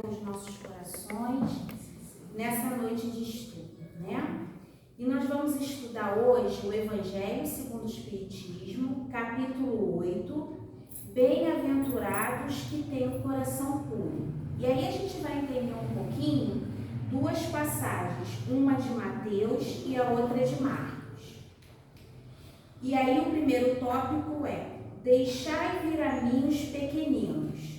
os nossos corações nessa noite de estudo, né? E nós vamos estudar hoje o Evangelho segundo o Espiritismo, capítulo 8, Bem-aventurados que têm o coração puro. E aí a gente vai entender um pouquinho duas passagens, uma de Mateus e a outra de Marcos. E aí o primeiro tópico é: deixai vir a mim os pequeninos.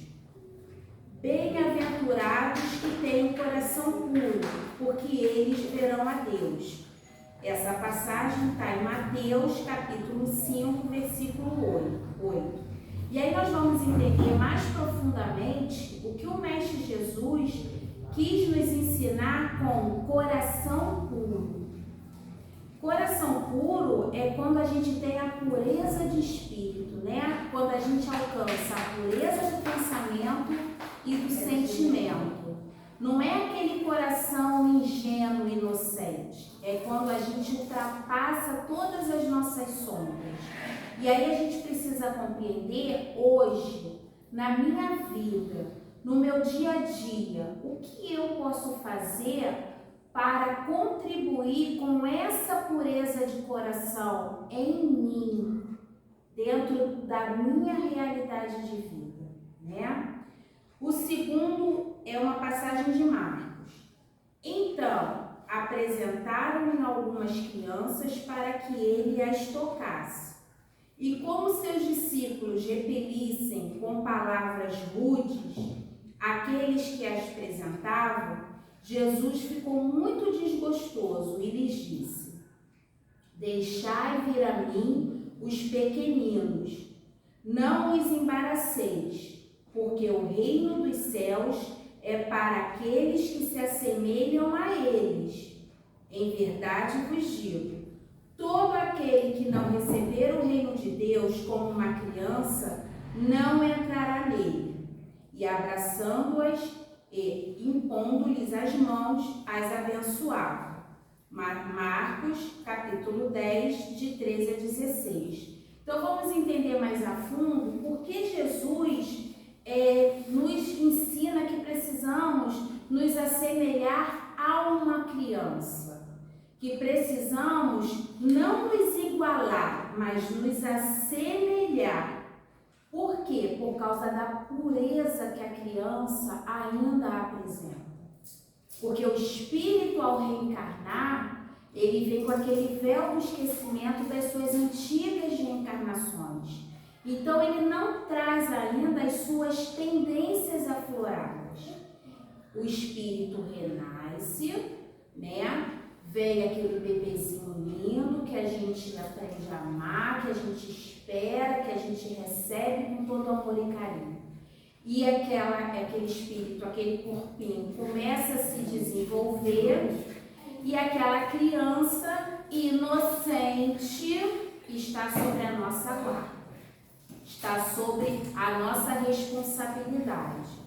Bem-aventurados que têm o coração puro, porque eles verão a Deus. Essa passagem está em Mateus, capítulo 5, versículo 8. E aí nós vamos entender mais profundamente o que o Mestre Jesus quis nos ensinar com coração puro. Coração puro é quando a gente tem a pureza de espírito, né? Quando a gente alcança a pureza do pensamento e do sentimento. Não é aquele coração ingênuo e inocente. É quando a gente ultrapassa todas as nossas sombras. E aí a gente precisa compreender hoje, na minha vida, no meu dia a dia, o que eu posso fazer para contribuir com essa pureza de coração em mim, dentro da minha realidade de vida, né? O segundo é uma passagem de Marcos. Então, apresentaram-lhe algumas crianças para que ele as tocasse. E como seus discípulos repelissem com palavras rudes aqueles que as apresentavam, Jesus ficou muito desgostoso e lhes disse: deixai vir a mim os pequeninos, não os embaraceis, porque o reino dos céus é para aqueles que se assemelham a eles. Em verdade vos digo, todo aquele que não receber o reino de Deus como uma criança, não entrará nele. E abraçando-as e impondo-lhes as mãos, as abençoava. Marcos, capítulo 10, de 13 a 16. Então vamos entender mais a fundo por que Jesus nos ensina que precisamos nos assemelhar a uma criança. Que precisamos não nos igualar, mas nos assemelhar. Por quê? Por causa da pureza que a criança ainda apresenta. Porque o espírito, ao reencarnar, ele vem com aquele véu do esquecimento das suas antigas reencarnações. Então, ele não traz ainda as suas tendências afloradas. O espírito renasce, né? Vem aquele bebezinho lindo que a gente aprende a amar, que a gente espera, que a gente recebe com todo amor e carinho. E aquele espírito, aquele corpinho começa a se desenvolver e aquela criança inocente está sobre a nossa guarda, está sobre a nossa responsabilidade.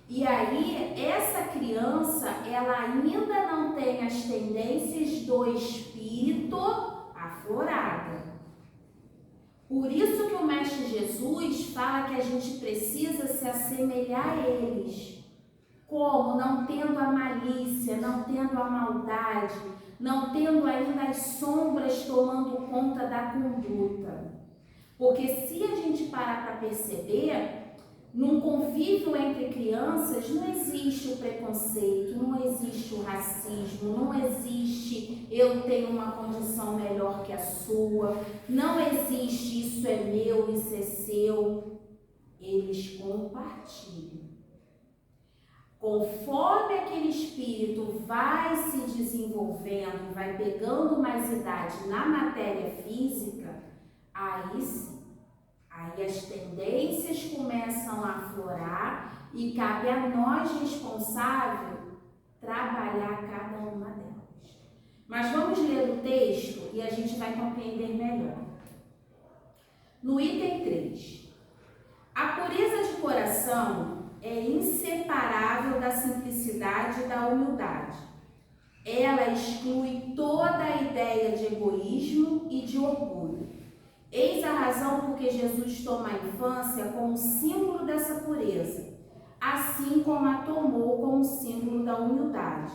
E aí, essa criança, ela ainda não tem as tendências do espírito aflorada. Por isso que o Mestre Jesus fala que a gente precisa se assemelhar a eles. Como? Não tendo a malícia, não tendo a maldade, não tendo ainda as sombras tomando conta da conduta. Porque se a gente parar para perceber, num convívio entre crianças não existe o preconceito, não existe o racismo, não existe eu tenho uma condição melhor que a sua, não existe isso é meu, isso é seu. Eles compartilham. Conforme aquele espírito vai se desenvolvendo, vai pegando mais idade na matéria física, aí sim. Aí as tendências começam a aflorar e cabe a nós, responsável, trabalhar cada uma delas. Mas vamos ler o texto e a gente vai compreender melhor. No item 3, a pureza de coração é inseparável da simplicidade e da humildade. Ela exclui toda a ideia de egoísmo e de orgulho. Eis a razão por que Jesus toma a infância como símbolo dessa pureza, assim como a tomou como símbolo da humildade.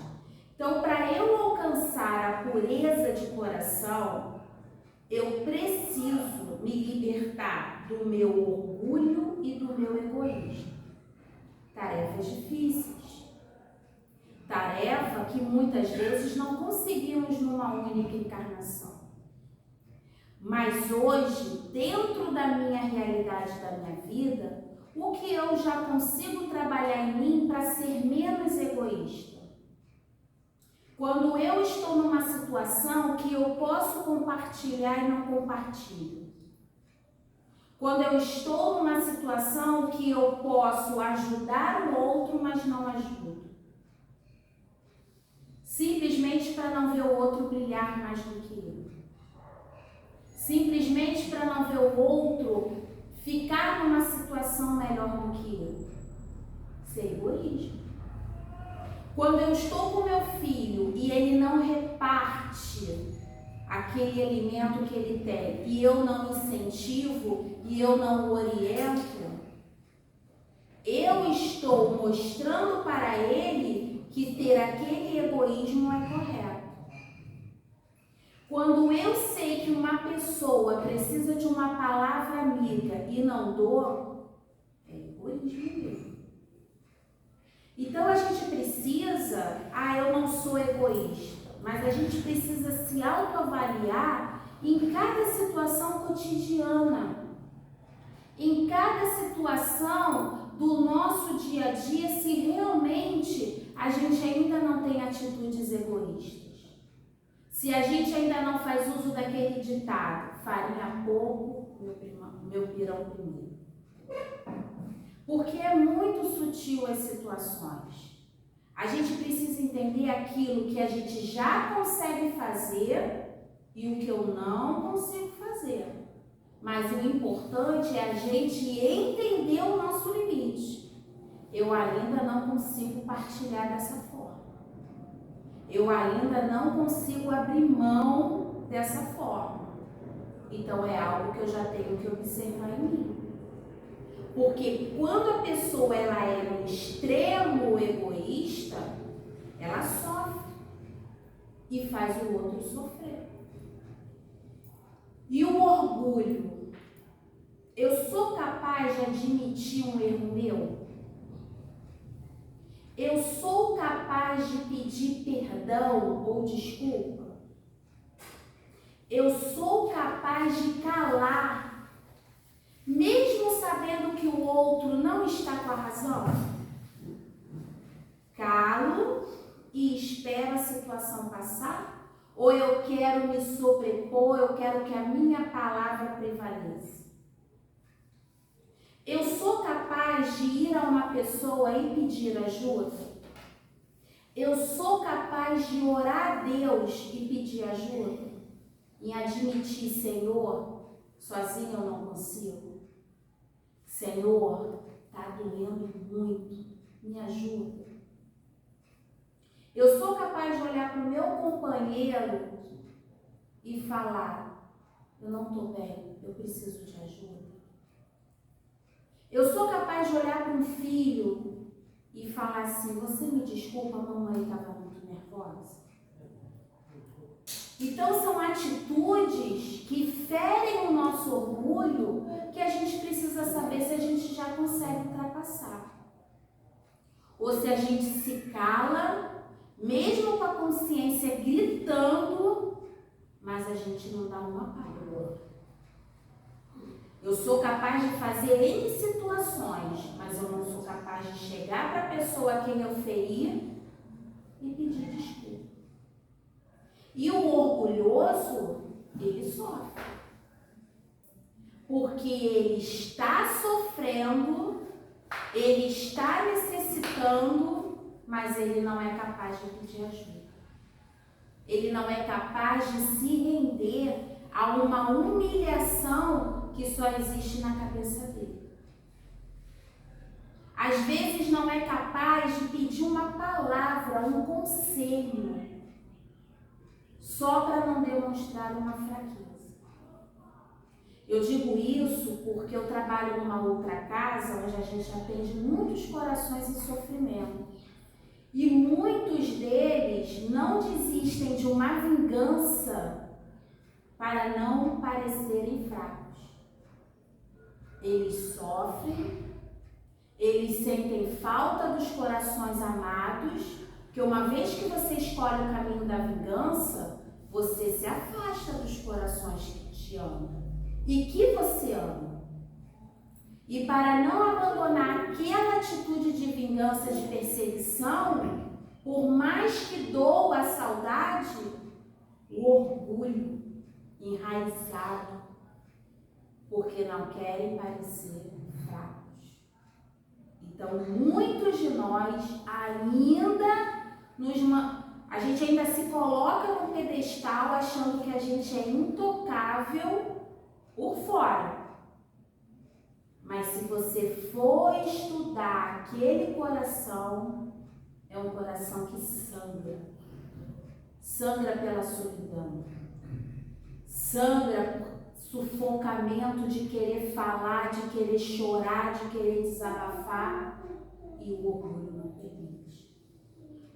Então, para eu alcançar a pureza de coração, eu preciso me libertar do meu orgulho e do meu egoísmo. Tarefas difíceis. Tarefa que muitas vezes não conseguimos numa única encarnação. Mas hoje, dentro da minha realidade, da minha vida, o que eu já consigo trabalhar em mim para ser menos egoísta? Quando eu estou numa situação que eu posso compartilhar e não compartilho. Quando eu estou numa situação que eu posso ajudar o outro, mas não ajudo. Simplesmente para não ver o outro brilhar mais do que eu. Simplesmente para não ver o outro ficar numa situação melhor do que eu. Isso é egoísmo. Quando eu estou com meu filho e ele não reparte aquele alimento que ele tem, e eu não incentivo, e eu não o oriento, eu estou mostrando para ele que ter aquele egoísmo é correto. Quando eu sei que uma pessoa precisa de uma palavra amiga e não dou, é egoísmo mesmo. Então a gente precisa, eu não sou egoísta, mas a gente precisa se autoavaliar em cada situação cotidiana, em cada situação do nosso dia a dia, se realmente a gente ainda não tem atitudes egoístas. Se a gente ainda não faz uso daquele ditado, farinha pouco, meu pirão primeiro. Porque é muito sutil as situações. A gente precisa entender aquilo que a gente já consegue fazer e o que eu não consigo fazer. Mas o importante é a gente entender o nosso limite. Eu ainda não consigo partilhar dessa forma. Eu ainda não consigo abrir mão dessa forma. Então é algo que eu já tenho que observar em mim. Porque quando a pessoa ela é no extremo egoísta, ela sofre e faz o outro sofrer. E o orgulho? Eu sou capaz de admitir um erro meu? Eu sou capaz de pedir perdão ou desculpa? Eu sou capaz de calar, mesmo sabendo que o outro não está com a razão? Calo e espero a situação passar? Ou eu quero me sobrepor, eu quero que a minha palavra prevaleça? Eu sou capaz de ir a uma pessoa e pedir ajuda? Eu sou capaz de orar a Deus e pedir ajuda? Em admitir, Senhor, sozinho eu não consigo. Senhor, está doendo muito, me ajuda. Eu sou capaz de olhar para o meu companheiro e falar, eu não estou bem, eu preciso de ajuda. Eu sou capaz de olhar para um filho e falar assim, você me desculpa, a mamãe estava muito nervosa. Então são atitudes que ferem o nosso orgulho que a gente precisa saber se a gente já consegue ultrapassar. Ou se a gente se cala, mesmo com a consciência gritando, mas a gente não dá uma palma. Eu sou capaz de fazer N situações, mas eu não sou capaz de chegar para a pessoa a quem eu feri e pedir desculpa. E o orgulhoso, ele sofre. Porque ele está sofrendo, ele está necessitando, mas ele não é capaz de pedir ajuda. Ele não é capaz de se render a uma humilhação que só existe na cabeça dele. Às vezes não é capaz de pedir uma palavra, um conselho, só para não demonstrar uma fraqueza. Eu digo isso porque eu trabalho numa outra casa onde a gente atende muitos corações em sofrimento. E muitos deles não desistem de uma vingança para não parecerem fracos. Eles sofrem, eles sentem falta dos corações amados, porque uma vez que você escolhe o caminho da vingança, você se afasta dos corações que te amam e que você ama. E para não abandonar aquela atitude de vingança, de perseguição, por mais que doa a saudade, o orgulho enraizado, porque não querem parecer fracos. Então, muitos de nós a gente ainda se coloca no pedestal achando que a gente é intocável por fora. Mas se você for estudar aquele coração, é um coração que sangra. Sangra pela solidão. Sangra por sufocamento de querer falar, de querer chorar, de querer desabafar. E o orgulho não permite.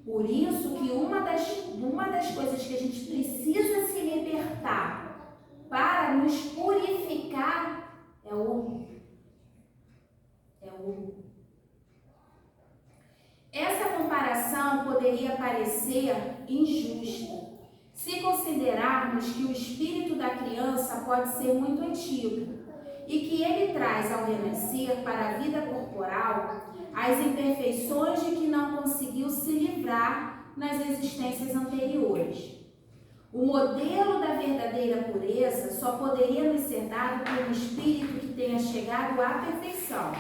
Por isso que uma das coisas que a gente precisa se libertar para nos purificar é o orgulho. Essa comparação poderia parecer injusta se considerarmos que o espírito da criança pode ser muito antigo e que ele traz ao renascer para a vida corporal as imperfeições de que não conseguiu se livrar nas existências anteriores. O modelo da verdadeira pureza só poderia nos ser dado por um espírito que tenha chegado à perfeição.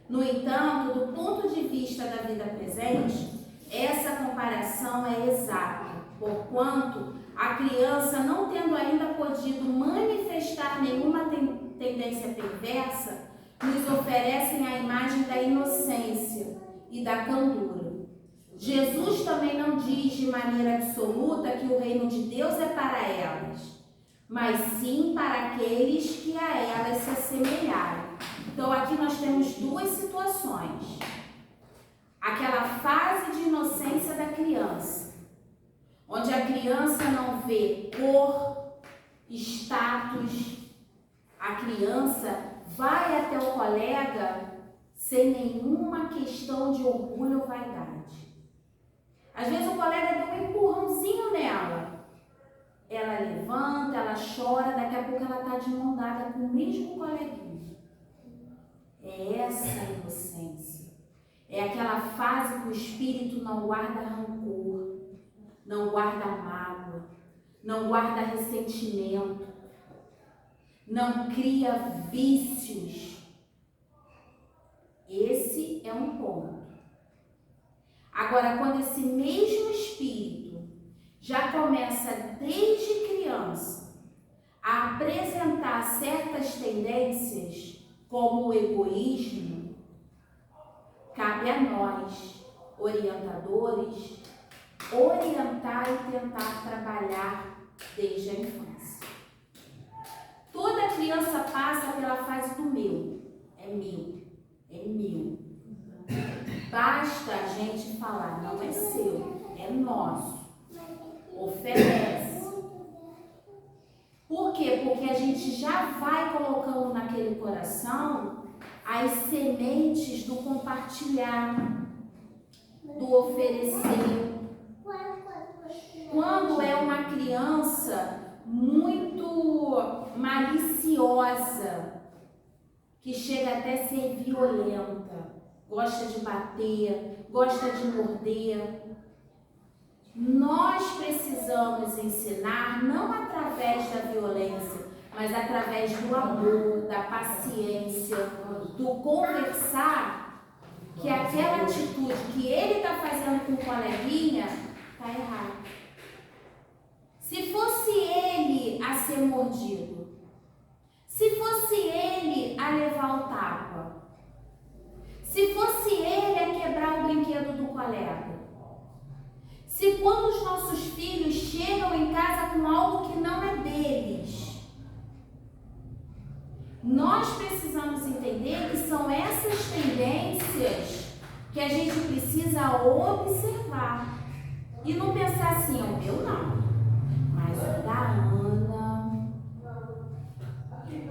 No entanto, do ponto de vista da vida presente, essa comparação é exata, porquanto a criança, não tendo ainda podido manifestar nenhuma tendência perversa, nos oferecem a imagem da inocência e da candura. Jesus também não diz de maneira absoluta que o reino de Deus é para elas, mas sim para aqueles que a elas se assemelharem. Então aqui nós temos duas situações. Aquela fase de inocência da criança, onde a criança não vê cor, status. A criança vai até o colega sem nenhuma questão de orgulho ou vaidade. Às vezes o colega deu um empurrãozinho nela. Ela levanta, ela chora, daqui a pouco ela está de mão dada com o mesmo coleguinha. É essa a inocência. É aquela fase que o espírito não guarda rancor, não guarda mágoa, não guarda ressentimento, não cria vícios. Esse é um ponto. Agora, quando esse mesmo espírito já começa desde criança a apresentar certas tendências, como o egoísmo, cabe a nós, orientadores, orientar e tentar trabalhar desde a infância. Toda criança passa pela fase do meu. É meu, é meu. Basta a gente falar, não é seu, é nosso. Oferece. Por quê? Porque a gente já vai colocando naquele coração as sementes do compartilhar, do oferecer. Quando é uma criança muito maliciosa, que chega até a ser violenta, gosta de bater, gosta de morder, nós precisamos ensinar não através da violência, mas através do amor, da paciência, do conversar, que aquela atitude que ele está fazendo com o coleguinha está errada. Se fosse ele a ser mordido, se fosse ele a levar o tapa, se fosse ele a quebrar o brinquedo do colega, se quando os nossos filhos chegam em casa com algo que não é deles, Nós precisamos entender que são essas tendências que a gente precisa observar e não pensar assim, o meu não, mas o da Ana,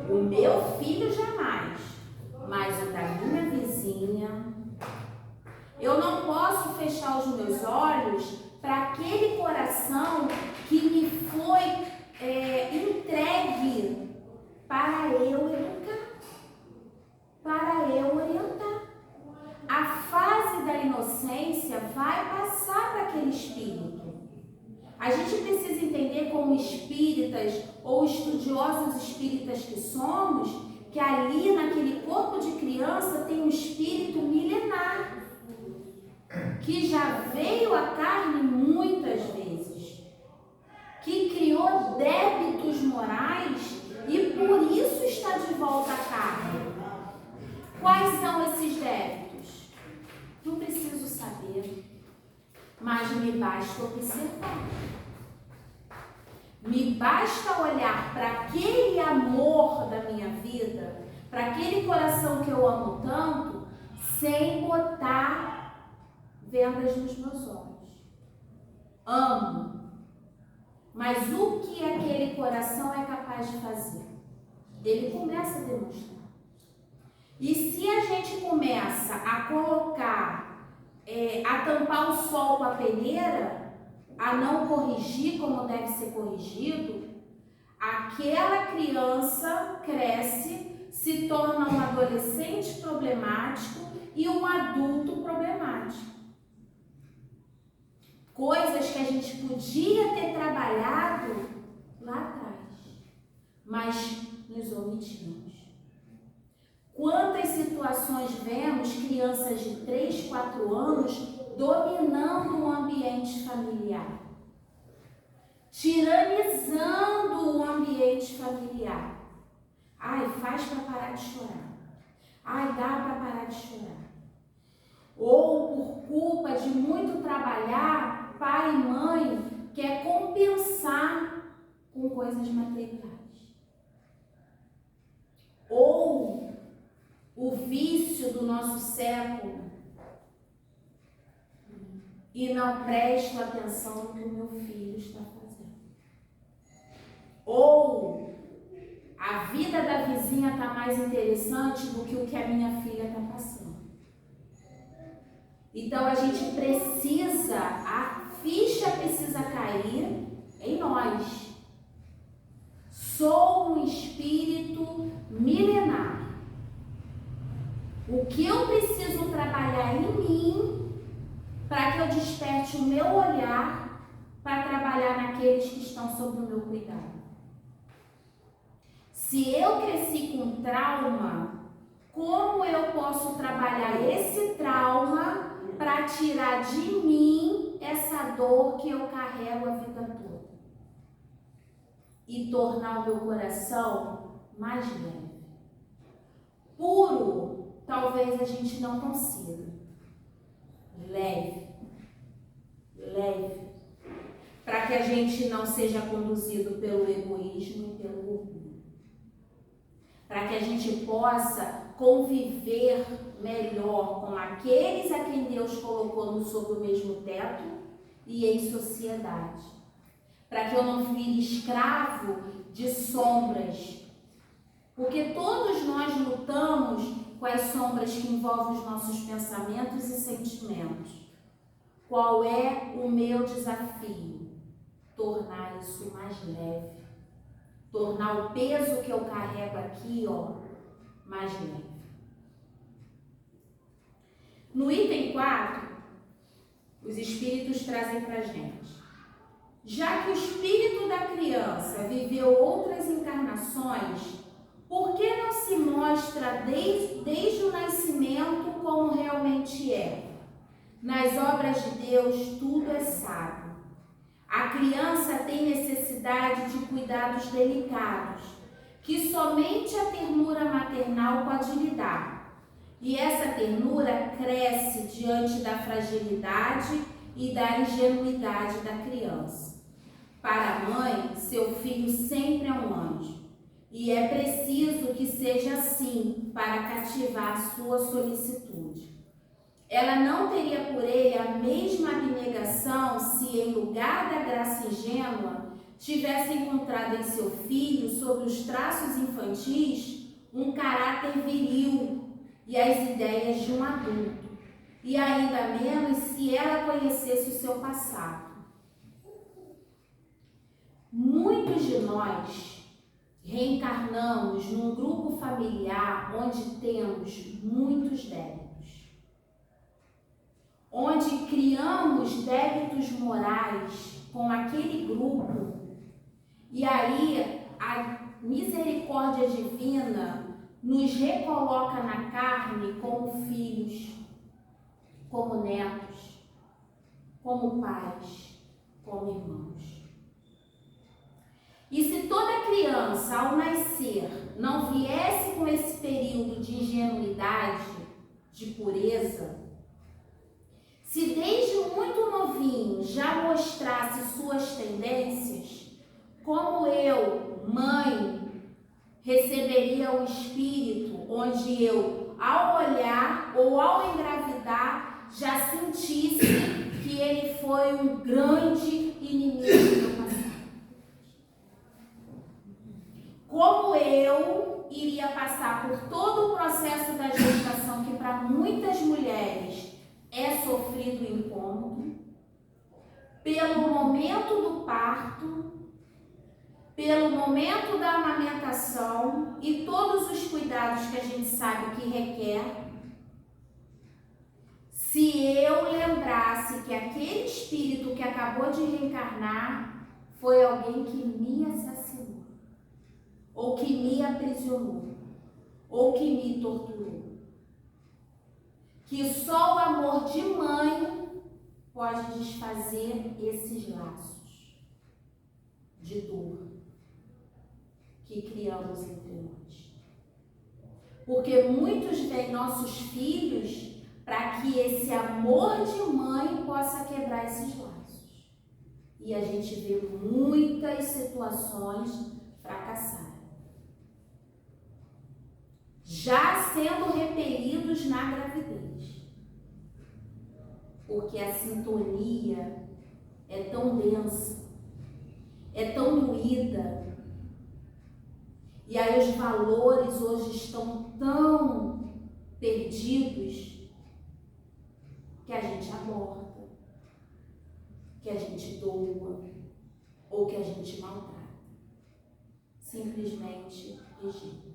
o meu filho jamais, mas o da minha vizinha. Eu não posso fechar os meus olhos para aquele coração que me foi entregue para eu educar, para eu orientar. A fase da inocência vai passar para aquele espírito. A gente precisa entender como espíritas ou estudiosos espíritas que somos, que ali naquele corpo de criança tem um espírito milenar, que já veio à carne muitas vezes, que criou débitos morais e por isso está de volta à carne. Quais são esses débitos? Não preciso saber, mas me basta observar. Me basta olhar para aquele amor da minha vida, para aquele coração que eu amo tanto, sem botar vendas nos meus olhos. Amo. Mas o que aquele coração é capaz de fazer? Ele começa a demonstrar. E se a gente começa a colocar, a tampar o sol com a peneira, a não corrigir como deve ser corrigido, aquela criança cresce, se torna um adolescente problemático e um adulto problemático. Coisas que a gente podia ter trabalhado lá atrás, mas nos omitimos. Quantas situações vemos crianças de 3, 4 anos dominando o ambiente familiar, tiranizando o ambiente familiar. Ai, faz para parar de chorar. Ai, dá para parar de chorar. Ou por culpa de muito trabalhar, pai e mãe quer compensar com coisas materiais. Ou o vício do nosso século e não presto atenção no que o meu filho está fazendo. Ou a vida da vizinha está mais interessante do que o que a minha filha está passando. Então a gente precisa, a ficha precisa cair em nós. Sou um espírito milenar. O que eu preciso trabalhar em mim para que eu desperte o meu olhar para trabalhar naqueles que estão sob o meu cuidado? Se eu cresci com trauma, como eu posso trabalhar esse trauma para tirar de mim essa dor que eu carrego a vida toda e tornar o meu coração mais leve? Puro, talvez a gente não consiga. Leve, leve, para que a gente não seja conduzido pelo egoísmo e pelo orgulho, para que a gente possa conviver melhor com aqueles a quem Deus colocou sob o mesmo teto e em sociedade, para que eu não vire escravo de sombras, porque todos nós lutamos com as sombras que envolvem os nossos pensamentos e sentimentos. Qual é o meu desafio? Tornar isso mais leve, tornar o peso que eu carrego aqui, mais leve. No item 4, os espíritos trazem para a gente: já que o espírito da criança viveu outras encarnações, por que não se mostra desde o nascimento como realmente é? Nas obras de Deus tudo é sábio. A criança tem necessidade de cuidados delicados, que somente a ternura maternal pode lhe dar. E essa ternura cresce diante da fragilidade e da ingenuidade da criança. Para a mãe, seu filho sempre é um anjo. e é preciso que seja assim para cativar sua solicitude. Ela não teria por ele a mesma abnegação se, em lugar da graça ingênua, tivesse encontrado em seu filho, sob os traços infantis, um caráter viril e as ideias de um adulto, e ainda menos se ela conhecesse o seu passado. Muitos de nós reencarnamos num grupo familiar onde temos muitos débitos, onde criamos débitos morais com aquele grupo, e aí a misericórdia divina nos recoloca na carne como filhos, como netos, como pais, como irmãos. E se toda criança, ao nascer, não viesse com esse período de ingenuidade, de pureza, se desde muito novinho já mostrasse suas tendências, como eu, mãe, receberia o espírito onde eu, ao olhar ou ao engravidar, já sentisse que ele foi um grande inimigo do meu passado? Como eu iria passar por todo o processo da gestação, que para muitas mulheres é sofrido e incômodo, pelo momento do parto, pelo momento da amamentação e todos os cuidados que a gente sabe que requer, se eu lembrasse que aquele espírito que acabou de reencarnar foi alguém que me assassinou, ou que me aprisionou, ou que me torturou. Que só o amor de mãe pode desfazer esses laços de dor que criamos entre nós. Porque muitos veem nossos filhos para que esse amor de mãe possa quebrar esses laços. E a gente vê muitas situações fracassarem, já sendo repelidos na gravidez, porque a sintonia é tão densa, é tão doída, e aí os valores hoje estão tão perdidos que a gente aborta, que a gente doa ou que a gente maltrata, simplesmente rejeita.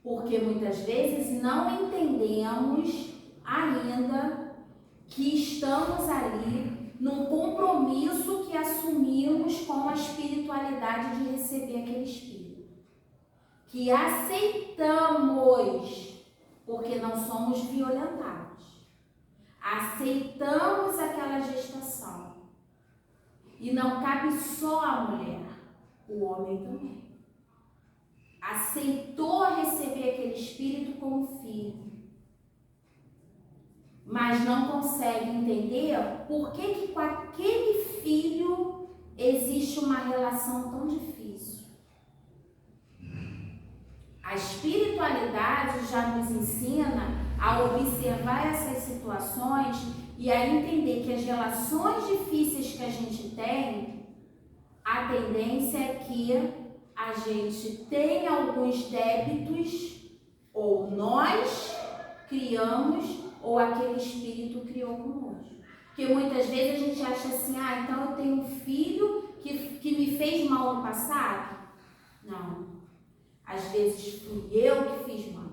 Porque muitas vezes não entendemos ainda que estamos ali num compromisso que assumimos com a espiritualidade de receber aquele espírito. Que aceitamos, porque não somos violentados. Aceitamos aquela gestação. E não cabe só a mulher, o homem também. Aceitou receber aquele espírito como filho, mas não consegue entender por que com aquele filho existe uma relação tão difícil. A espiritualidade já nos ensina a observar essas situações e a entender que as relações difíceis que a gente tem, a tendência é que a gente tem alguns débitos, ou nós criamos, ou aquele espírito criou conosco. Porque muitas vezes a gente acha assim, então eu tenho um filho que me fez mal no passado. Não. Às vezes fui eu que fiz mal.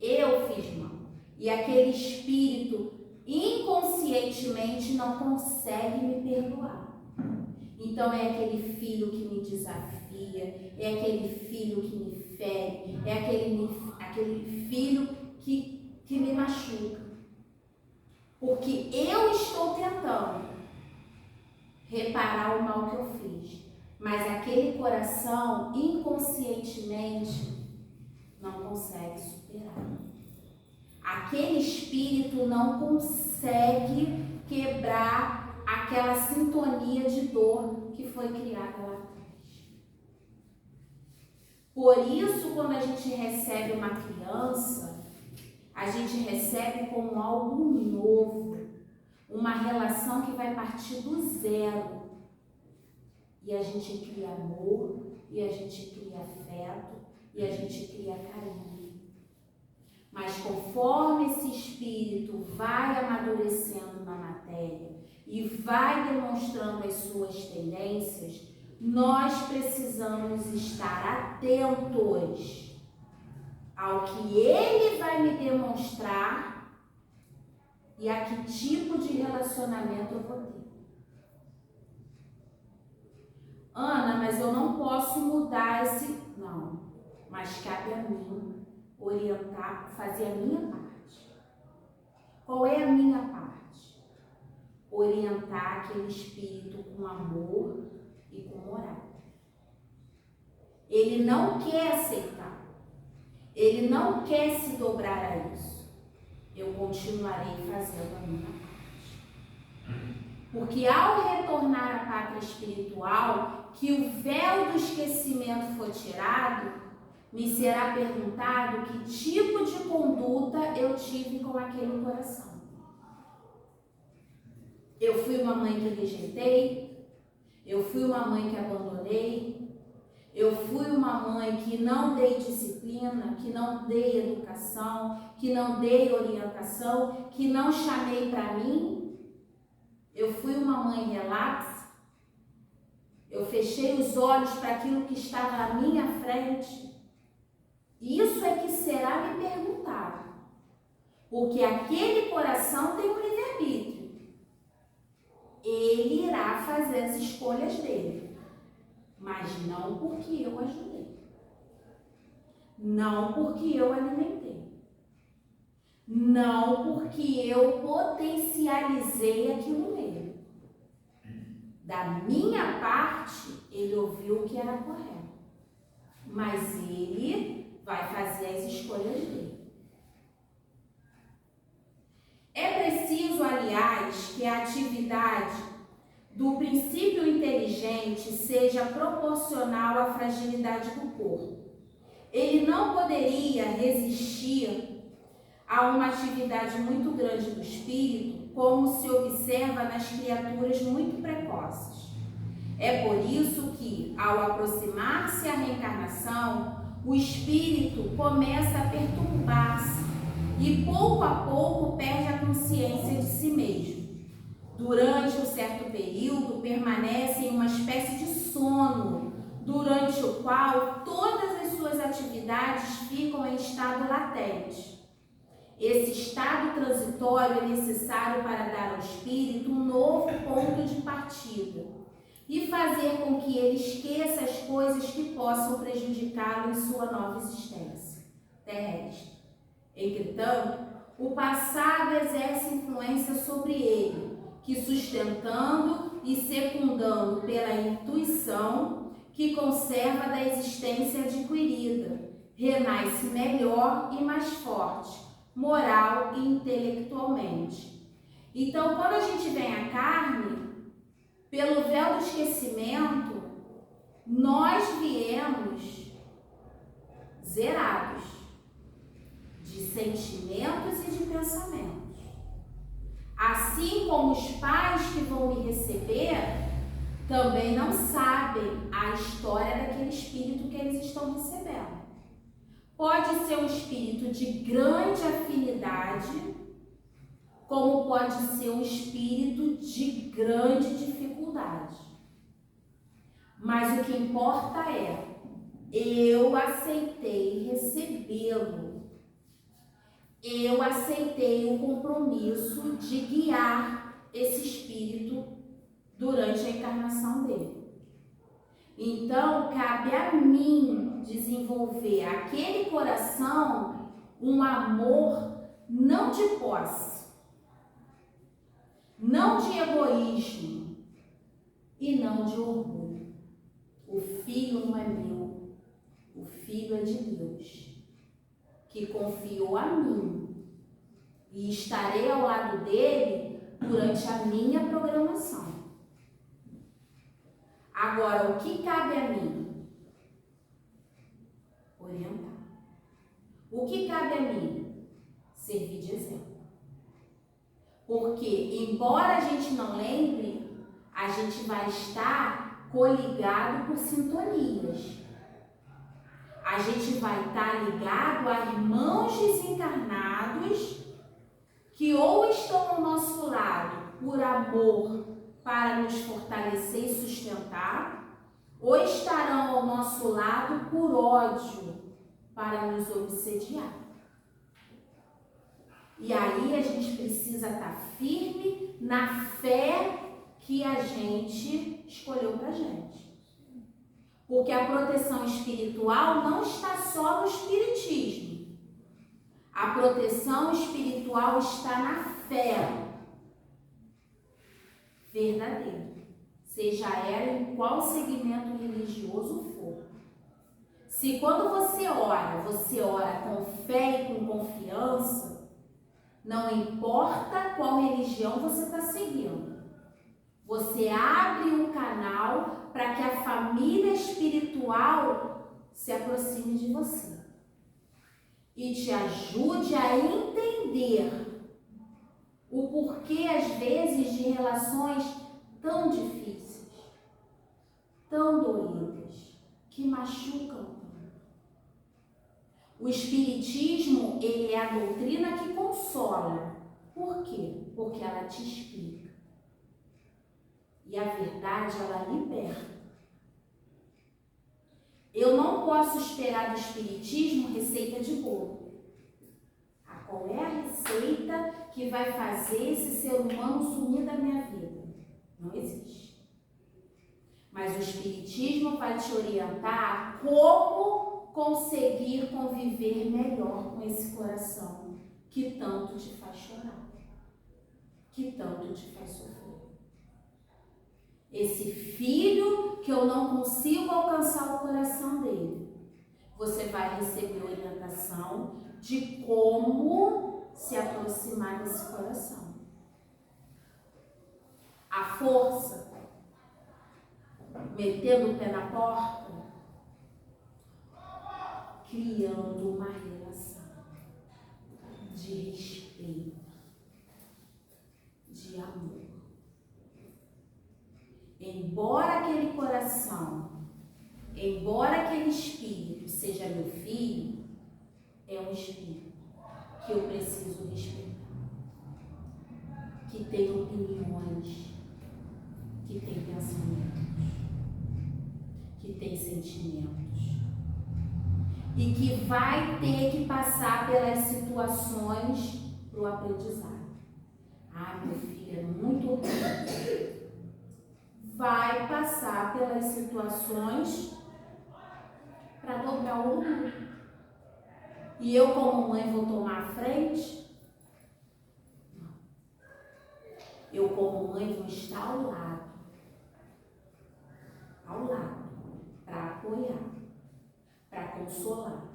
Eu fiz mal. E aquele espírito inconscientemente não consegue me perdoar. Então é aquele filho que me desafia, é aquele filho que me fere, é aquele filho que me machuca. Porque eu estou tentando reparar o mal que eu fiz, mas aquele coração inconscientemente não consegue superar. Aquele espírito não consegue quebrar aquela sintonia de dor que que foi criada lá atrás. Por isso, quando a gente recebe uma criança, a gente recebe como algo novo, uma relação que vai partir do zero. E a gente cria amor, e a gente cria afeto, e a gente cria carinho. Mas conforme esse espírito vai amadurecendo na matéria e vai demonstrando as suas tendências, nós precisamos estar atentos ao que ele vai me demonstrar e a que tipo de relacionamento eu vou ter. Ana, mas eu não posso mudar esse... Não, mas cabe a mim orientar, fazer a minha parte. Qual é a minha parte? Orientar aquele espírito com amor e com moral. Ele não quer aceitar. Ele não quer se dobrar a isso. Eu continuarei fazendo a minha parte. Porque ao retornar à pátria espiritual, que o véu do esquecimento foi tirado, me será perguntado que tipo de conduta eu tive com aquele coração. Eu fui uma mãe que rejeitei, eu fui uma mãe que abandonei, eu fui uma mãe que não dei disciplina, que não dei educação, que não dei orientação, que não chamei para mim. Eu fui uma mãe relaxa, eu fechei os olhos para aquilo que estava à minha frente. Isso é que será me perguntado, porque aquele coração tem um livre-arbítrio. Ele irá fazer as escolhas dele, mas não porque eu ajudei, não porque eu alimentei, não porque eu potencializei aquilo nele. Da minha parte, ele ouviu o que era correto, mas ele vai fazer as escolhas dele. É preciso, aliás, que a atividade do princípio inteligente seja proporcional à fragilidade do corpo. Ele não poderia resistir a uma atividade muito grande do espírito, como se observa nas criaturas muito precoces. É por isso que, ao aproximar-se a reencarnação, o espírito começa a perturbar-se e pouco a pouco perde a consciência de si mesmo. Durante um certo período permanece em uma espécie de sono, durante o qual todas as suas atividades ficam em estado latente. Esse estado transitório é necessário para dar ao espírito um novo ponto de partida e fazer com que ele esqueça as coisas que possam prejudicá-lo em sua nova existência terrestre. Entretanto, o passado exerce influência sobre ele, que sustentando e secundando pela intuição que conserva da existência adquirida, renasce melhor e mais forte, moral e intelectualmente. Então, quando a gente vem à carne, pelo véu do esquecimento, nós viemos zerados de sentimentos e de pensamentos. Assim como os pais que vão me receber também não sabem a história daquele espírito que eles estão recebendo. Pode ser um espírito de grande afinidade, como pode ser um espírito de grande dificuldade. Mas o que importa é, eu aceitei recebê-lo. Eu aceitei o compromisso de guiar esse espírito durante a encarnação dele. Então, cabe a mim desenvolver aquele coração um amor não de posse, não de egoísmo e não de orgulho. O filho não é meu, o filho é de Deus, que confiou a mim e estarei ao lado dele durante a minha programação. Agora, o que cabe a mim? Orientar. O que cabe a mim? Servir de exemplo. Porque, embora a gente não lembre, a gente vai estar coligado por sintonias. A gente vai estar ligado a irmãos desencarnados que ou estão ao nosso lado por amor para nos fortalecer e sustentar, ou estarão ao nosso lado por ódio para nos obsediar. E aí a gente precisa estar firme na fé que a gente escolheu pra gente. Porque a proteção espiritual não está só no espiritismo. A proteção espiritual está na fé verdadeira, seja ela em qual segmento religioso for. Se quando você ora com fé e com confiança, não importa qual religião você está seguindo, você abre um canal para que a família espiritual se aproxime de você e te ajude a entender o porquê, às vezes, de relações tão difíceis, tão doídas, que machucam. O Espiritismo, ele é a doutrina que consola. Por quê? Porque ela te explica. E a verdade, ela liberta. Eu não posso esperar do Espiritismo receita de bolo. Qual é a receita que vai fazer esse ser humano sumir da minha vida? Não existe. Mas o Espiritismo vai te orientar a como conseguir conviver melhor com esse coração que tanto te faz chorar, que tanto te faz sofrer. Esse filho que eu não consigo alcançar o coração dele, você vai receber orientação de como se aproximar desse coração. A força, metendo o pé na porta, criando uma relação de respeito, de amor. Embora aquele coração, embora aquele espírito seja meu filho, é um espírito que eu preciso respeitar, que tem opiniões, que tem pensamentos, que tem sentimentos e que vai ter que passar pelas situações para o aprendizado. Ah, meu filho é muito ruim. Vai passar pelas situações para dobrar o orgulho. E eu, como mãe, vou tomar a frente? Não. Eu, como mãe, vou estar ao lado, para apoiar, para consolar,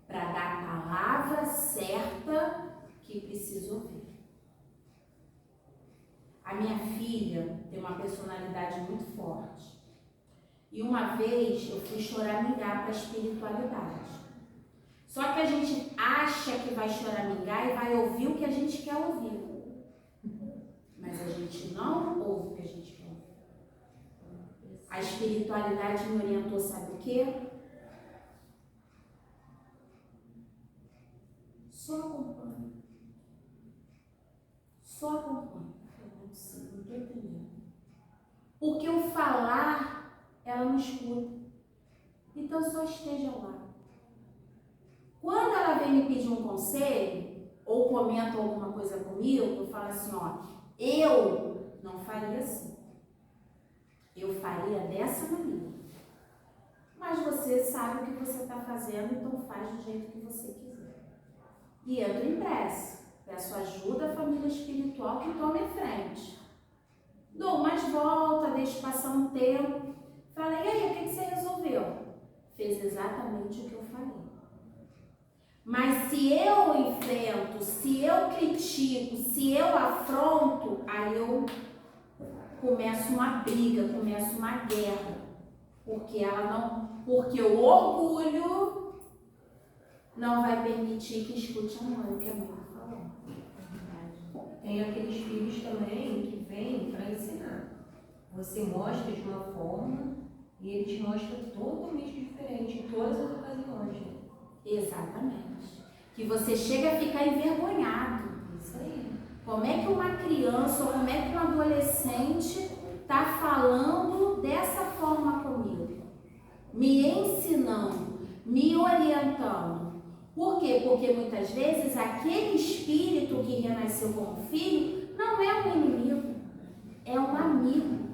para dar a palavra certa que precisa ouvir. A minha filha tem uma personalidade muito forte. E uma vez eu fui choramingar para a espiritualidade. Só que a gente acha que vai choramingar e vai ouvir o que a gente quer ouvir. Mas a gente não ouve o que a gente quer ouvir. A espiritualidade me orientou, sabe o quê? Só acompanha. Só acompanha. Não estou entendendo. Porque o falar, ela não escuta. Então só esteja lá. Quando ela vem me pedir um conselho, ou comenta alguma coisa comigo, eu falo assim, ó, eu não faria assim. Eu faria dessa maneira. Mas você sabe o que você está fazendo, então faz do jeito que você quiser. E entro em prece. Peço ajuda à família espiritual que tome em frente. Dou umas voltas, deixo passar um tempo. Falei, e aí, o que você resolveu? Fez exatamente o que eu falei. Mas se eu enfrento, se eu critico, se eu afronto, aí eu começa uma briga, começa uma guerra, porque o orgulho não vai permitir que escute a mãe, o que a mãe falou. Tem aqueles filhos também que vêm para ensinar. Você mostra de uma forma e eles mostram totalmente diferente em todas as ocasiões. Exatamente. Que você chega a ficar envergonhado. Isso aí. Como é que uma criança ou como é que um adolescente está falando dessa forma comigo? Me ensinando, me orientando. Por quê? Porque muitas vezes aquele espírito que renasceu como filho não é um inimigo, é um amigo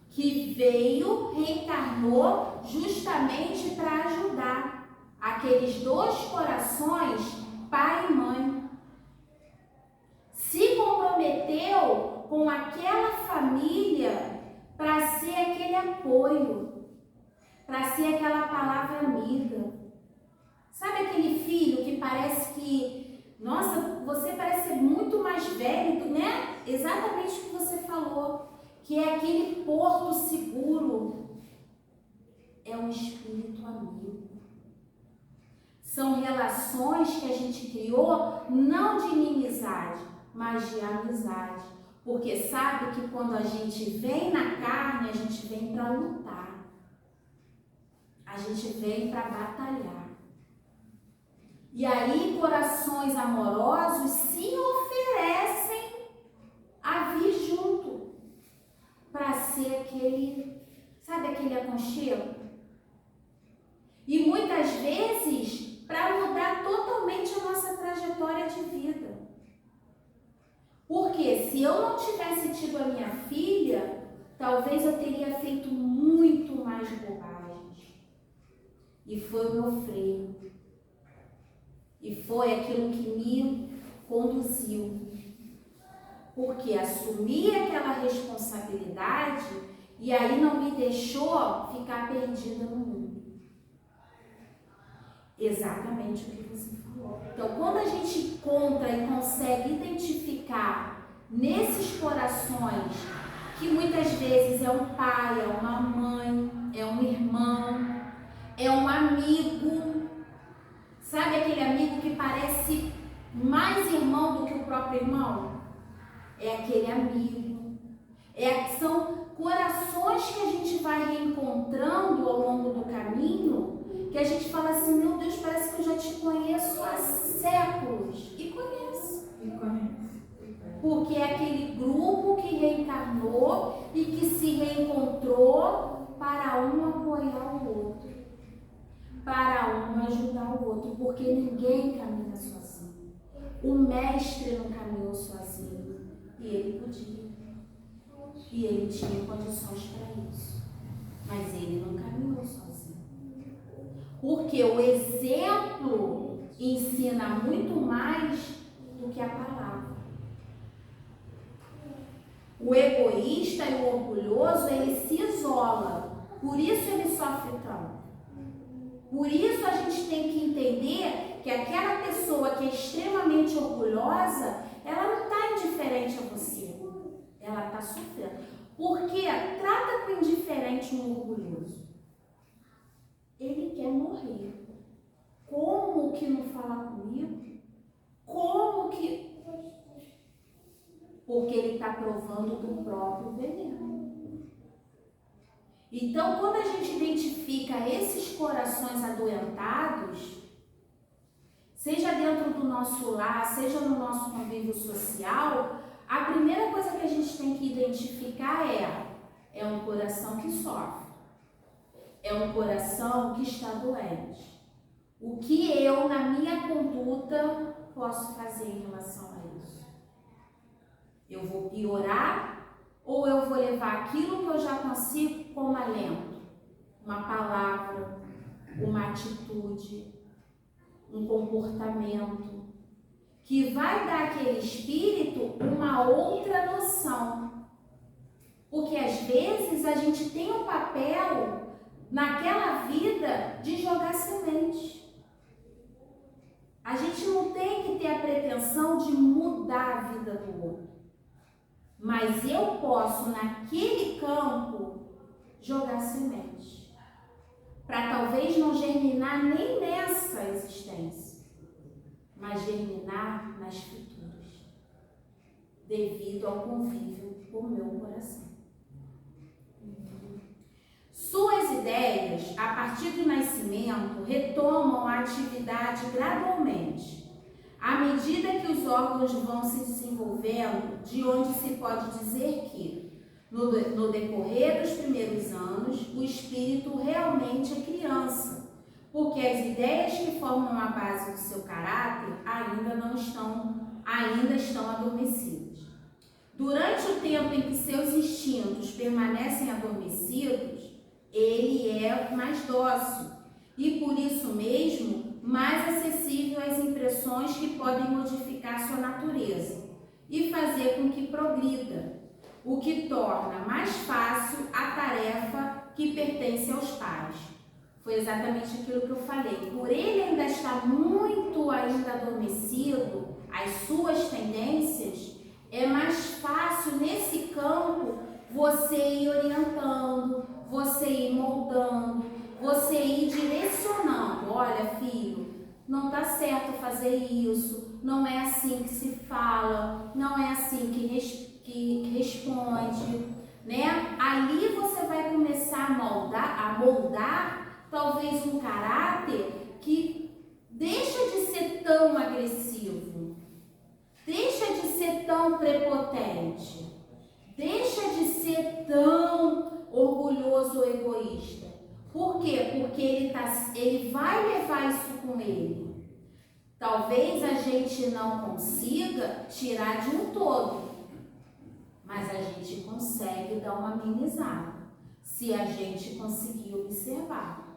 que veio, reencarnou justamente para ajudar aqueles dois corações, pai e mãe. Se comprometeu com aquela família para ser aquele apoio, para ser aquela palavra amiga. Sabe aquele filho que parece que, nossa, você parece ser muito mais velho, né? Exatamente o que você falou, que é aquele porto seguro. É um espírito amigo. São relações que a gente criou não de inimizade, mas de amizade. Porque sabe que quando a gente vem na carne, a gente vem para lutar. A gente vem para batalhar. E aí corações amorosos se oferecem a vir junto para ser aquele, sabe, aquele aconchego? E muitas vezes para mudar totalmente a nossa trajetória de vida. Porque se eu não tivesse tido a minha filha, talvez eu teria feito muito mais bobagens. E foi o meu freio. E foi aquilo que me conduziu. Porque assumi aquela responsabilidade e aí não me deixou ficar perdida no mundo. Exatamente o que você falou. Então, quando a gente encontra e consegue identificar nesses corações que muitas vezes é um pai, é uma mãe, é um irmão, é um amigo, sabe aquele amigo que parece mais irmão do que o próprio irmão? É aquele amigo. São corações que a gente vai reencontrando ao longo do caminho, que a gente fala assim, meu Deus, parece que eu já te conheço há séculos. E conheço. Porque é aquele grupo que reencarnou e que se reencontrou para um apoiar o outro. Para um ajudar o outro. Porque ninguém caminha sozinho. O mestre não caminhou sozinho. E ele podia. E ele tinha condições para isso. Mas ele não caminhou sozinho. Porque o exemplo ensina muito mais do que a palavra. O egoísta e o orgulhoso, ele se isola. Por isso ele sofre tanto. Por isso a gente tem que entender que aquela pessoa que é extremamente orgulhosa, ela não está indiferente a você. Ela está sofrendo. Porque trata com indiferente um orgulhoso. Ele quer morrer. Como que não fala comigo? Como que... Porque ele está provando do próprio veneno. Então, quando a gente identifica esses corações adoentados, seja dentro do nosso lar, seja no nosso convívio social, a primeira coisa que a gente tem que identificar é um coração que sofre. É um coração que está doente. O que eu, na minha conduta, posso fazer em relação a isso? Eu vou piorar ou eu vou levar aquilo que eu já consigo como alento? Uma palavra, uma atitude, um comportamento que vai dar àquele espírito uma outra noção. Porque às vezes a gente tem um papel naquela vida de jogar semente. A gente não tem que ter a pretensão de mudar a vida do outro, mas eu posso naquele campo jogar semente, para talvez não germinar nem nessa existência, mas germinar nas futuras, devido ao convívio com o meu coração. Suas ideias, a partir do nascimento, retomam a atividade gradualmente, à medida que os órgãos vão se desenvolvendo, de onde se pode dizer que, no decorrer dos primeiros anos, o espírito realmente é criança, porque as ideias que formam a base do seu caráter ainda estão adormecidas. Durante o tempo em que seus instintos permanecem adormecidos, ele é mais dócil e, por isso mesmo, mais acessível às impressões que podem modificar sua natureza e fazer com que progrida, o que torna mais fácil a tarefa que pertence aos pais. Foi exatamente aquilo que eu falei. Por ele ainda estar muito adormecido, as suas tendências, é mais fácil nesse campo você ir orientando, você ir moldando, você ir direcionando. Olha, filho, não está certo fazer isso, não é assim que se fala, não é assim que responde, né? Ali você vai começar a moldar talvez um caráter que deixa de ser tão agressivo, deixa de ser tão prepotente, deixa de ser tão orgulhoso ou egoísta. Por quê? Porque ele vai levar isso com ele. Talvez a gente não consiga tirar de um todo, mas a gente consegue dar uma amenizada, se a gente conseguir observar.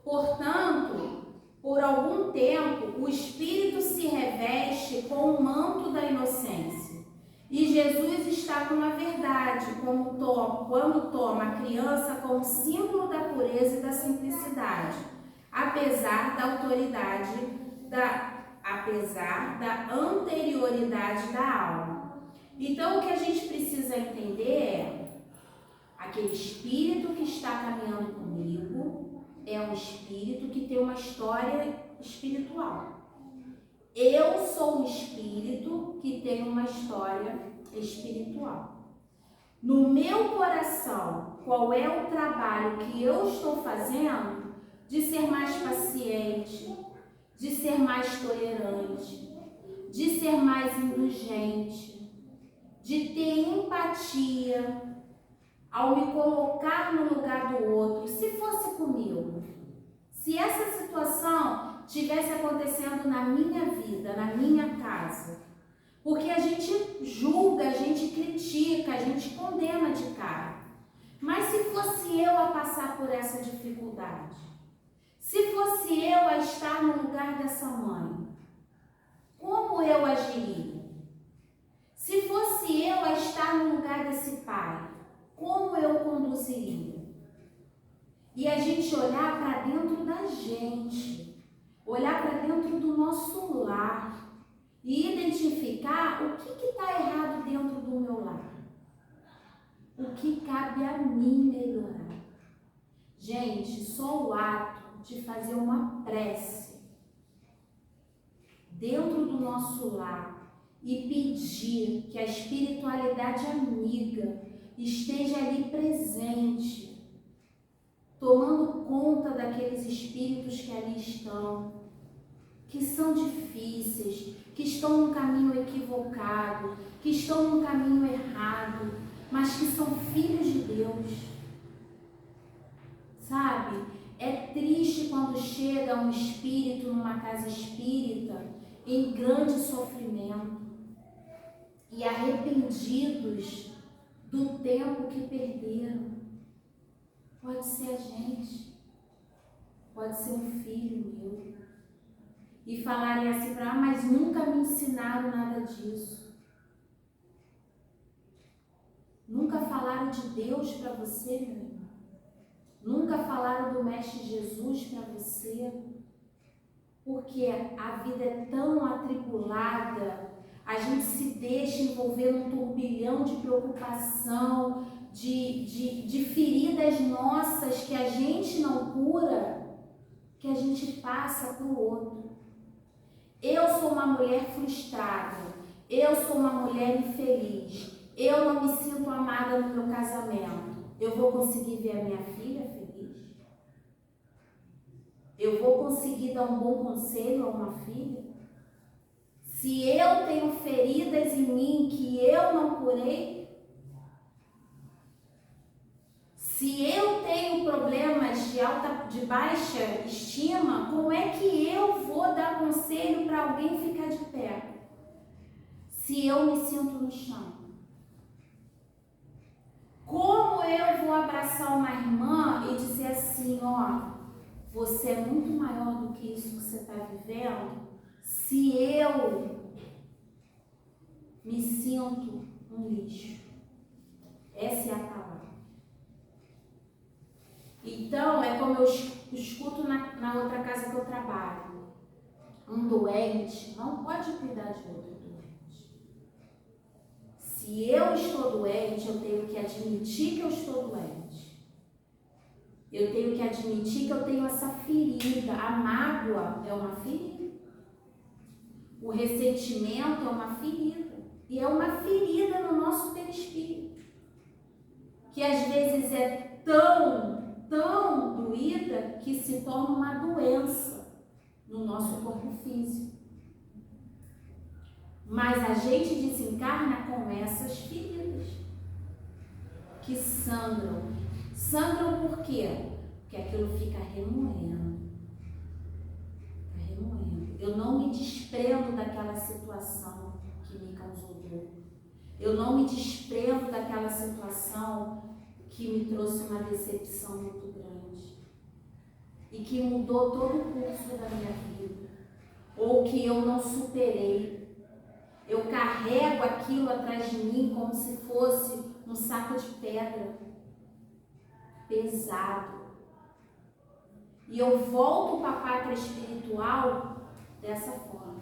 Portanto, por algum tempo, o espírito se reveste com o manto da inocência. E Jesus está com a verdade, quando toma a criança como símbolo da pureza e da simplicidade, apesar da anterioridade da alma. Então, o que a gente precisa entender é: aquele espírito que está caminhando comigo é um espírito que tem uma história espiritual. Eu sou um espírito que tem uma história espiritual. No meu coração, qual é o trabalho que eu estou fazendo de ser mais paciente, de ser mais tolerante, de ser mais indulgente, de ter empatia ao me colocar no lugar do outro, se fosse comigo. Se essa situação estivesse acontecendo na minha vida, na minha casa, porque a gente julga, a gente critica, a gente condena de cara. Mas se fosse eu a passar por essa dificuldade, se fosse eu a estar no lugar dessa mãe, como eu agiria? Se fosse eu a estar no lugar desse pai, como eu conduziria? E a gente olhar para dentro da gente, olhar para dentro do nosso lar e identificar o que está errado dentro do meu lar. O que cabe a mim melhorar. Gente, só o ato de fazer uma prece dentro do nosso lar e pedir que a espiritualidade amiga esteja ali presente, tomando conta daqueles espíritos que ali estão, que são difíceis, que estão num caminho equivocado, que estão num caminho errado, mas que são filhos de Deus. Sabe? É triste quando chega um espírito numa casa espírita em grande sofrimento e arrependidos do tempo que perderam. Pode ser a gente, pode ser um filho meu. E falarem assim para mas nunca me ensinaram nada disso. Nunca falaram de Deus para você, meu irmão. Nunca falaram do Mestre Jesus para você. Porque a vida é tão atribulada, A gente se deixa envolver num turbilhão de preocupação, de feridas nossas que a gente não cura, que a gente passa para o outro. Eu sou uma mulher frustrada, eu sou uma mulher infeliz, eu não me sinto amada no meu casamento. Eu vou conseguir ver a minha filha feliz? Eu vou conseguir dar um bom conselho a uma filha? Se eu tenho feridas em mim que eu não curei, se eu tenho problemas de baixa estima, como é que eu vou dar conselho para alguém ficar de pé? Se eu me sinto no chão. Como eu vou abraçar uma irmã e dizer assim, ó, você é muito maior do que isso que você está vivendo, se eu me sinto um lixo? Essa é a palavra. Então, é como eu escuto na outra casa que eu trabalho. Um doente não pode cuidar de outro doente. Se eu estou doente, eu tenho que admitir que eu estou doente. Eu tenho que admitir que eu tenho essa ferida. A mágoa é uma ferida. O ressentimento é uma ferida. E é uma ferida no nosso perispírito. Que às vezes é tão doída que se torna uma doença no nosso corpo físico. Mas a gente desencarna com essas feridas que sangram. Sangram por quê? Porque aquilo fica remoendo. Eu não me desprendo daquela situação que me causou dor. Eu não me desprendo daquela situação que me trouxe uma decepção muito grande e que mudou todo o curso da minha vida, ou que eu não superei. Eu carrego aquilo atrás de mim como se fosse um saco de pedra pesado. E eu volto para a pátria espiritual dessa forma.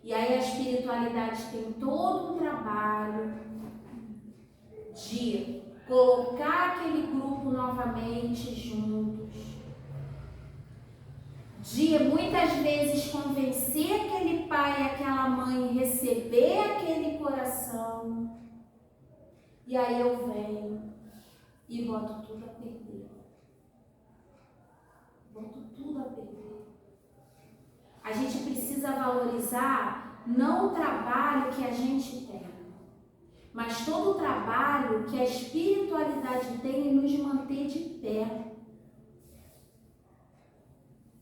E aí a espiritualidade tem todo um trabalho de colocar aquele grupo novamente juntos, de muitas vezes convencer aquele pai e aquela mãe receber aquele coração, e aí eu venho e boto tudo a perder. Boto tudo a perder. A gente precisa valorizar não o trabalho que a gente tem, mas todo o trabalho que a espiritualidade tem em nos manter de pé.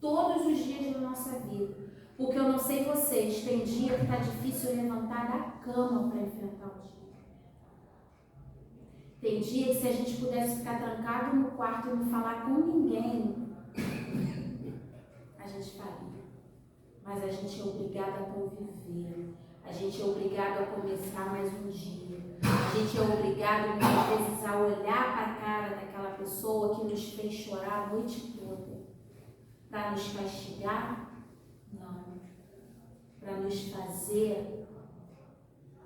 Todos os dias da nossa vida. Porque eu não sei vocês, tem dia que está difícil levantar da cama para enfrentar o dia. Tem dia que se a gente pudesse ficar trancado no quarto e não falar com ninguém, a gente faria. Mas a gente é obrigado a conviver. A gente é obrigado a começar mais um dia. A gente é obrigado muitas vezes a olhar para a cara daquela pessoa que nos fez chorar a noite toda. Para nos castigar? Não. Para nos fazer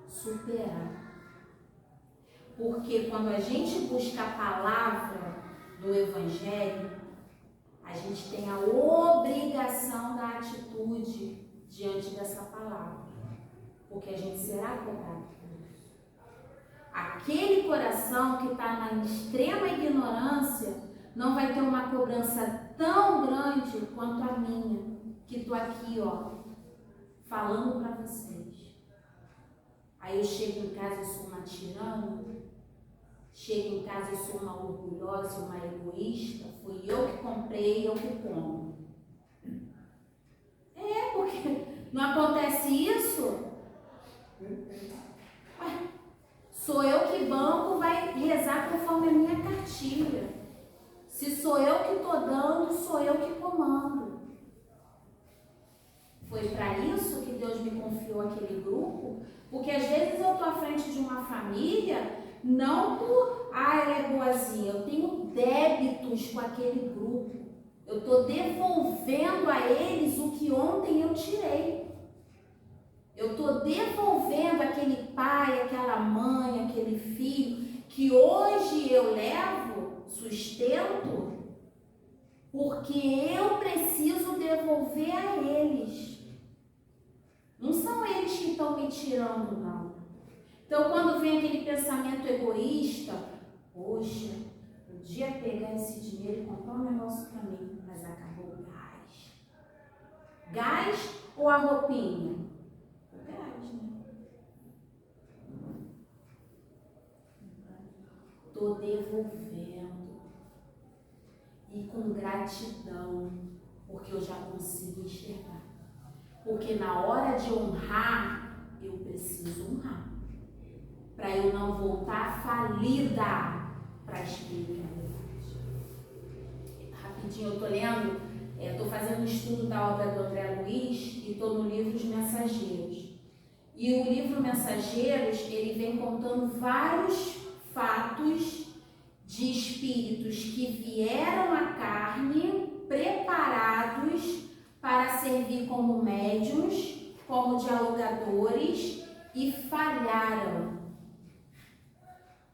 superar. Porque quando a gente busca a palavra do Evangelho, a gente tem a obrigação da atitude diante dessa palavra. Porque a gente será cobrado por isso. Aquele coração que está na extrema ignorância não vai ter uma cobrança tão grande quanto a minha, que estou aqui, ó, falando para vocês. Aí eu chego em casa e sou uma tirana, chego em casa e sou uma orgulhosa, uma egoísta, fui eu que comprei, eu que como. É, porque não acontece isso? Ué, sou eu que banco, vai rezar conforme a minha cartilha. Se sou eu que estou dando, sou eu que comando. Foi para isso que Deus me confiou aquele grupo, porque às vezes eu estou à frente de uma família, não por, ela é boazinha, eu tenho débitos com aquele grupo. Eu estou devolvendo a eles o que ontem eu tirei. Eu estou devolvendo aquele pai, aquela mãe, aquele filho que hoje eu levo sustento, porque eu preciso devolver a eles. Não são eles que estão me tirando, não. Então, quando vem aquele pensamento egoísta, poxa, podia pegar esse dinheiro e comprar um negócio para mim, mas acabou o gás. Gás ou a roupinha? O gás, né? Estou devolvendo. E com gratidão, porque eu já consigo enxergar. Porque na hora de honrar, eu preciso honrar. Para eu não voltar falida para a espiritualidade. Rapidinho, eu estou lendo, estou fazendo um estudo da obra do André Luiz e estou no livro Os Mensageiros. E o livro Mensageiros, ele vem contando vários fatos de espíritos que vieram à carne preparados para servir como médiuns, como dialogadores e falharam.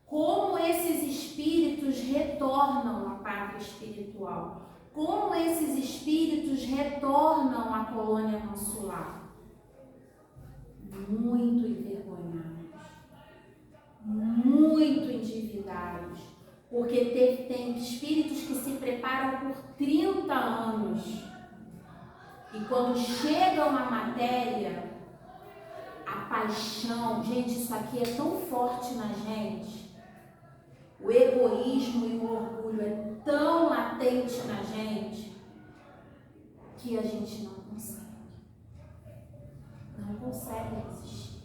Como esses espíritos retornam à pátria espiritual? Como esses espíritos retornam à colônia consular? Muito envergonhados, muito endividados, porque tem espíritos que se preparam por 30 anos e quando chegam à matéria, a paixão, gente, isso aqui é tão forte na gente, o egoísmo e o orgulho é tão latente na gente que a gente não consegue resistir.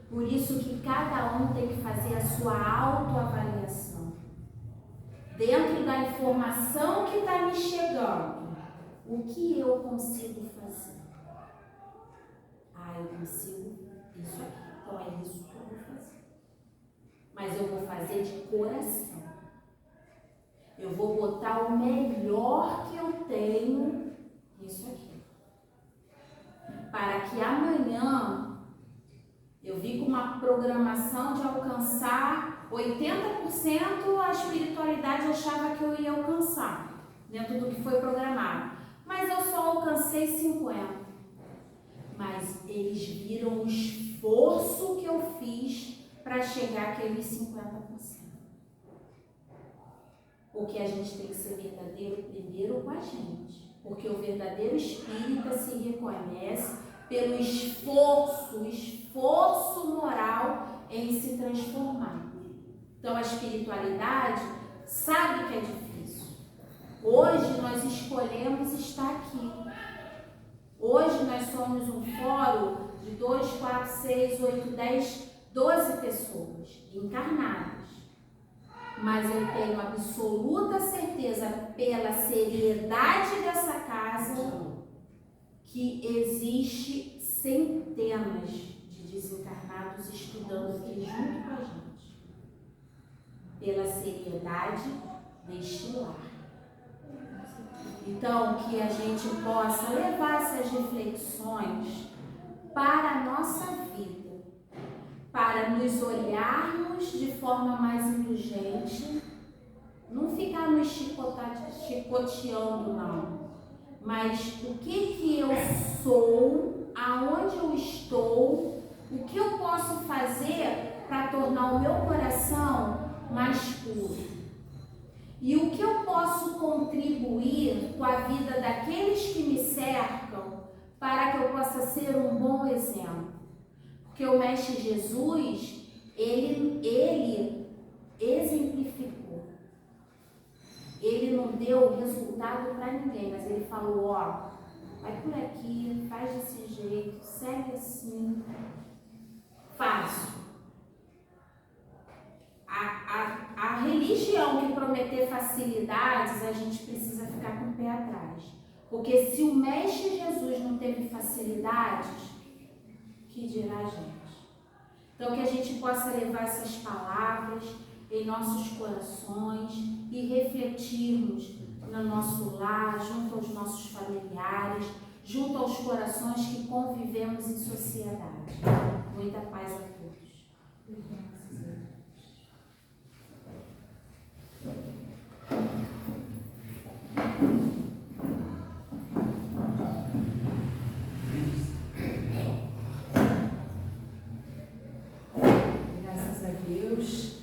Por isso que cada um tem que fazer a sua autoavaliação. Dentro da informação que está me chegando, o que eu consigo fazer? Eu consigo isso aqui, então é isso que eu vou fazer. Mas eu vou fazer de coração. Eu vou botar o melhor que eu tenho nisso aqui. Para que amanhã eu vi com uma programação de alcançar 80%, a espiritualidade achava que eu ia alcançar dentro do que foi programado. Mas eu só alcancei 50%. Mas eles viram o esforço que eu fiz para chegar àqueles 50%. Porque a gente tem que ser verdadeiro primeiro com a gente. Porque o verdadeiro espírita se reconhece pelo esforço moral em se transformar. Então a espiritualidade sabe que é difícil. Hoje nós escolhemos estar aqui. Hoje nós somos um fórum de 2, 4, 6, 8, 10, 12 pessoas encarnadas. Mas eu tenho absoluta certeza, pela seriedade dessa casa, que existe centenas de desencarnados estudando aqui junto com a gente. Pela seriedade deste lar. Então, que a gente possa levar essas reflexões para a nossa vida, para nos olharmos de forma mais indulgente, não ficar nos chicoteando, não. Mas o que eu sou, aonde eu estou, o que eu posso fazer para tornar o meu coração mais puro? E o que eu posso contribuir com a vida daqueles que me cercam para que eu possa ser um bom exemplo? Porque o Mestre Jesus, ele exemplificou. Ele não deu resultado para ninguém, mas ele falou, vai por aqui, faz desse jeito, segue assim, fácil. A religião que prometer facilidades, a gente precisa ficar com o pé atrás. Porque se o Mestre Jesus não teve facilidades, que dirá a gente? Então que a gente possa levar essas palavras em nossos corações e refletirmos no nosso lar, junto aos nossos familiares, junto aos corações que convivemos em sociedade. Muita paz a todos. Graças a Deus.